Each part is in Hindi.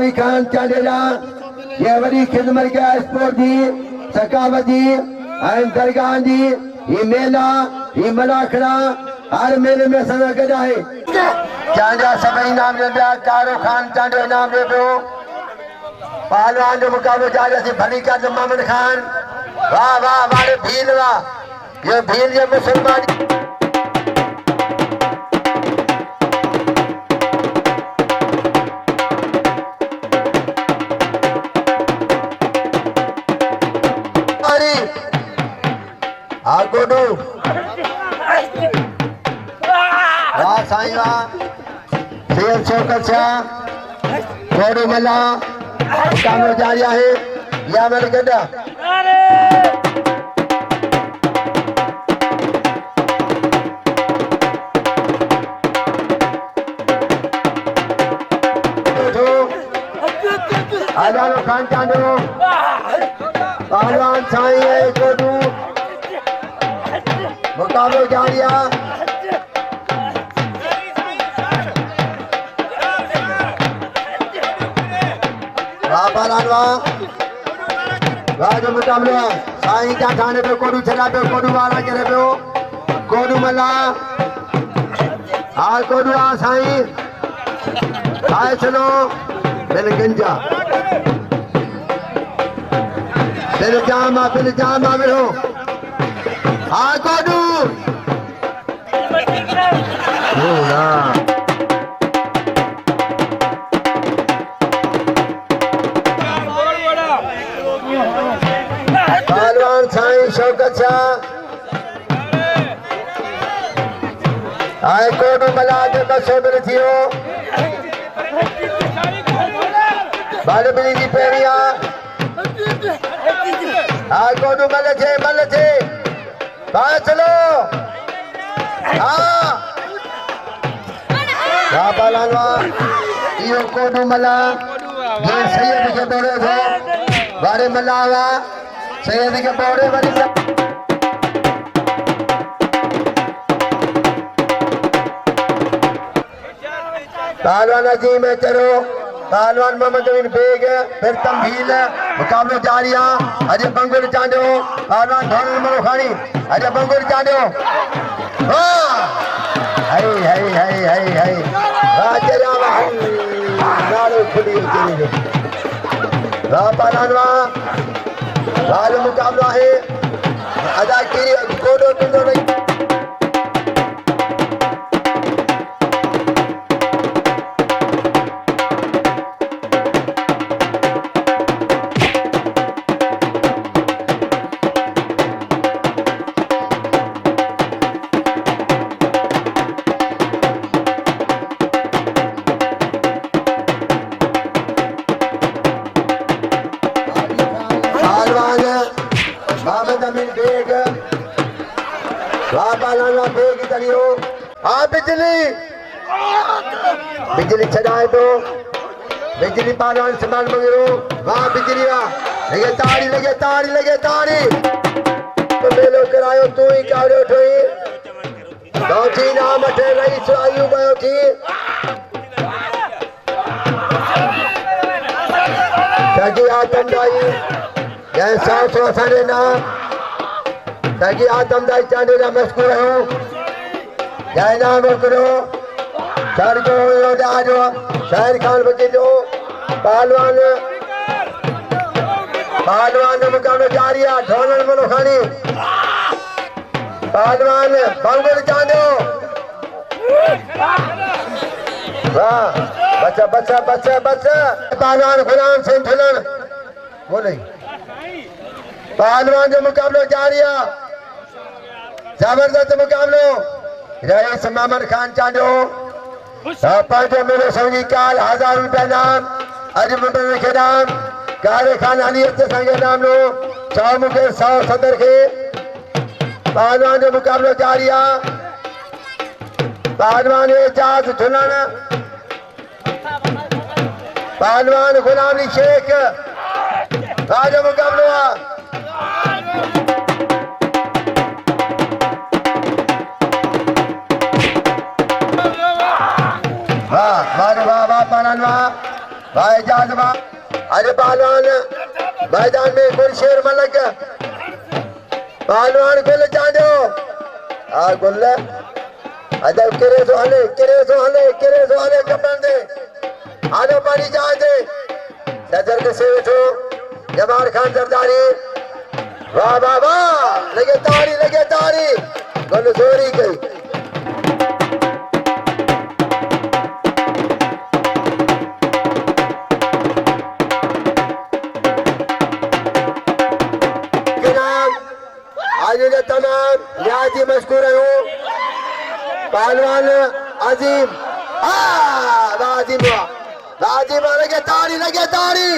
मौलवी खान चांडेला ये वरी खिदमत क्या स्पोर्ट जी सकावत जी ऐं दरगाह जी ये मेला ये मलाखड़ा हर मेले में सदा गॾु आहे चांजा सभई इनाम ॾिया कारो खान चांडो इनाम ॾिए पियो पहलवान जो मुकाबलो जारी आहे भली का मोहम्मद खान वाह वाह वारे भील वाह ये भील ये मुसलमान गोडू वाह साईं वाह सेल शौकत शाह गोडू मला मुकाबलो जारी आहे या मल गॾा आजानो खान चांडो पहलवान साईं है गोडू मुकाबलो जारी आहे वाह जो मुकाबलो साईं क्या ठाणे पे कोडू छड़ा पे कोडू वाला करे पे कोडू मला आ कोडू आ साईं आए चलो बिल गंजा बिल जामा बिलो आ कोडू पहलवान साईं शौकत शाह आए कोडू मला जो 200 मिल थियो बालबली जी पेरिया आ कोडू मल थे बाहर चलो हाँ पहलवान वाह यो कोडू मला जो सैयद के बोले थे वारे मला वाह सैयद के बोरे वाली पहलवान अजीम है चलो पहलवान मोहम्मद अमीन बेग फिर तमहील मुकाबलो जारी आहे अजय बंगुर चांडो पहलवान ढोल मलोखानी अजय बंगुर चांडो हाय राजरा नालो खुली चली वाह पहलवान वाह मुकाबलो है अदा की कोडो पिंडो नहीं बिजली छड़ाए तो बिजली पहलवान सामान मंगरो वाह बिजली वाह लगे ताड़ी तो मेलो करायो तू ही काड़ो ठोई दौची नाम अठे रईस आयु बयो थी ताकि आतमदाई जैन 100 सारे ना ताकि आतमदाई चांदे ना मस्कुर हो जय नाम करो सर जो जो शहर खान बचे जो पहलवान मुकाबला जारी है ढोलन मलोखानी पहलवान बंगुर चांदो वाह बच्चा पहलवान गुलाम सिंह ठुलन बोले पहलवान जो मुकाबलो जारी है जबरदस्त मुकाबलो रईस मोहम्मद खान चांडो पांच मेरे संगी काल 1000 रुपया नाम अज मुंडन के नाम कारे खान अली संगे नाम लो 100 मुके 100 सदर के पहलवान जो मुकाबलो जारी है पहलवान एजाज झुलन पहलवान गुलाम अली शेख जो मुकाबलो वाह पहलवान वाह भाई जाजमा अरे पहलवान मैदान में गुलशेर मलक पहलवान गुल चांदो आ गुल अदब करे सो हले कपन दे आलो पानी जान दे सदर के से उठो जमाल खान सरदारी वाह वाह वाह लगे तारी गुल जोरी गई तमाम न्याजी मशकूर हूँ पहलवान अजीम वाजिम लगे तारी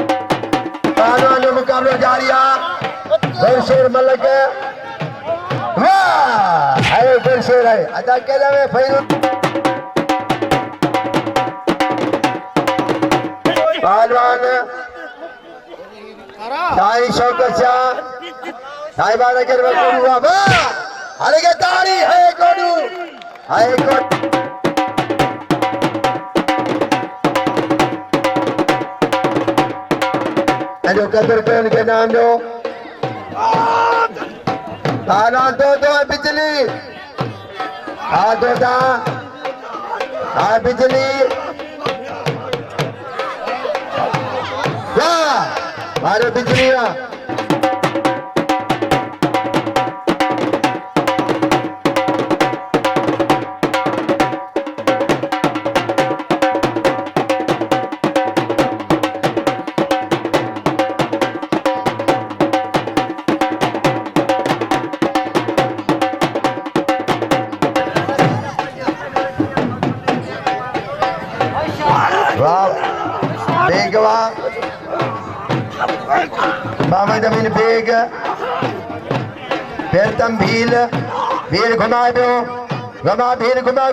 पहलवान में मुकाबला जारिया गुलशेर मलक है गुलशेर है अदा केला में पहलवान साईं शौकत शाह साहिबाना के कोडू वाह अरे के तारी है कोडू जो कदर पे उनके नाम जो दो बिजली बिजली मारो बिजली मोहम्मद अमीन बेग फिर तम भील घुमा दो भील घुमा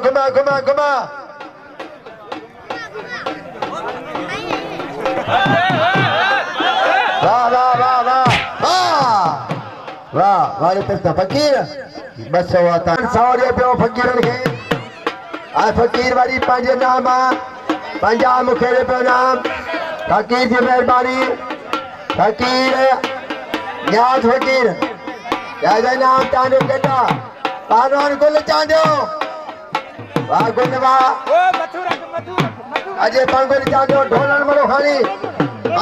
वाह वाले फकीर बस हुआ 100 रुपया फकीर खे फकीर वारी पंहिंजे नाम 50 मूंखे रुपयो नाम फकीर जी मेहरबानी फकीर न्याज फकीर जय नाम तानो केटा पहलवान गुल चांदो वाह गुल वाह अजय पंगुल चांदो ढोलन मरो खानी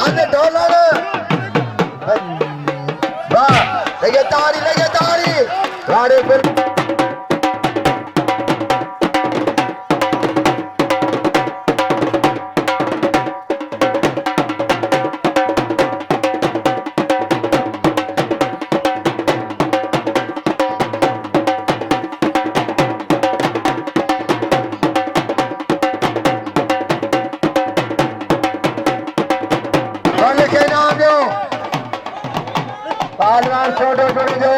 आने ढोलन वाह लगे तारी वारे गुल पहलवान छोटो छोड़ी दो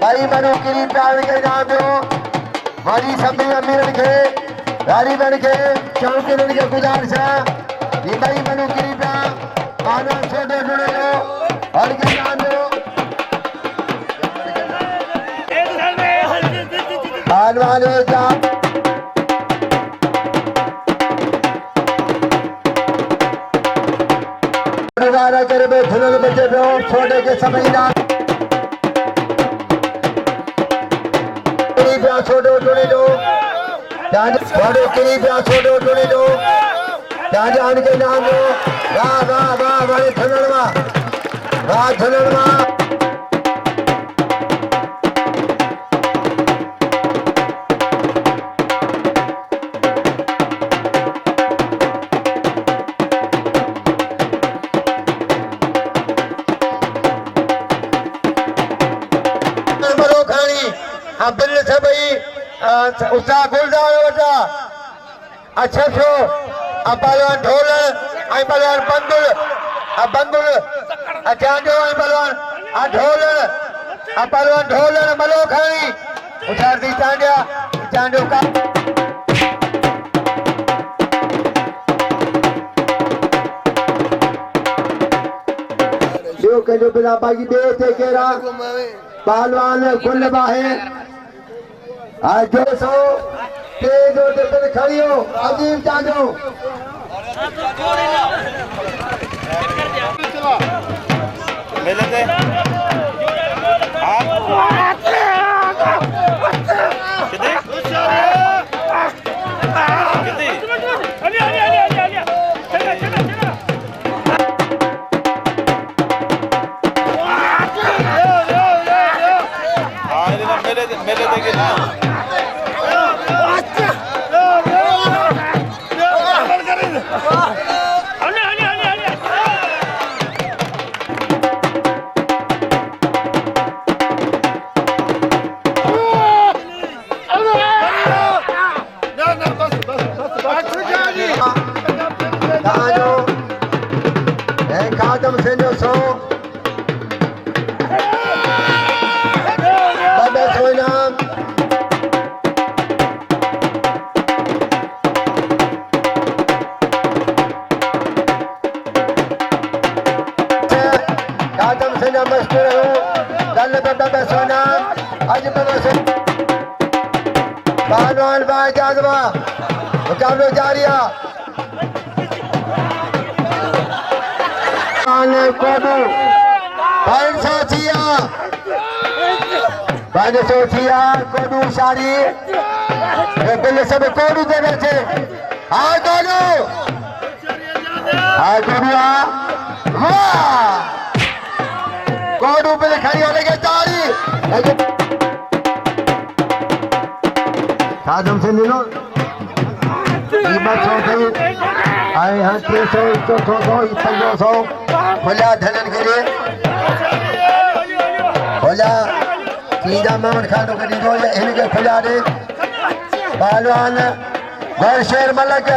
भाई मनु किरी प्यार के नाम दो हमारी सभी अमीर के गाड़ी बन के चौकी बन के गुजारिश है भाई मनु किरी प्यार पहलवान छोटो छोड़ी दो और के नाम दो पहलवान करे बच्चे छोटे के समय ना छोटो छोड़े दो छोड़े दो जान के नाम दो वाह बड़े धनवा बिल सभई उस्ता गुलदार वटा अच्छा छो पहलवान ढोल आई पहलवान बंदुल अच्छा जो आई पहलवान पहलवान ढोल मलो खानी उछार दी चांडिया का पंहिंजो बिना बाक़ी ॿिए ते केरा पहलवान गुल बाहे आज जो सो तेज और दिल खड़ी हो अजीम चांदो मेले दे मेले देखे ना खादम से जो सो पहलवान भाई जादवा मुकाबला जारी है कोडू पॉइंट सोचिया कोडू शारी बिल सब कोडू देने से हाँ कोडू वाह कोडू बिल खड़ी होने के तारी खादम से मिलो कीमत 100 आए हाँ 300 400 500 खोला धनन के लिए खोला सीधा मामन खानों के लिए इनके खोला दे पहलवान गुरशेर मलक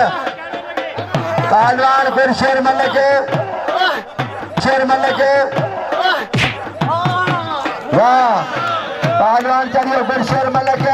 वाह पहलवान चलिए गुरशेर मलक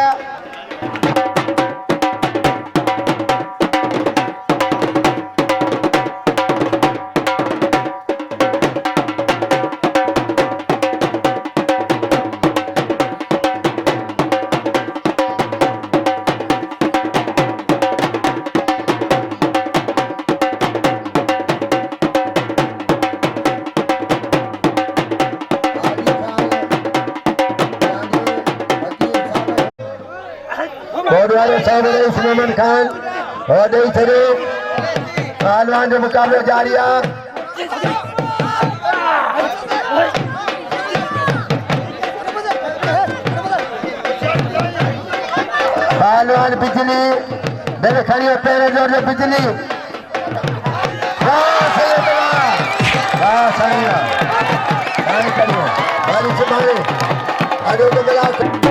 सलमान खान और पहलवान जो मुकाबला जारी है पहलवान बिजली दिल खड़ी है पैर जोर से बिजली सही है बारिश से मारे आगे को मिला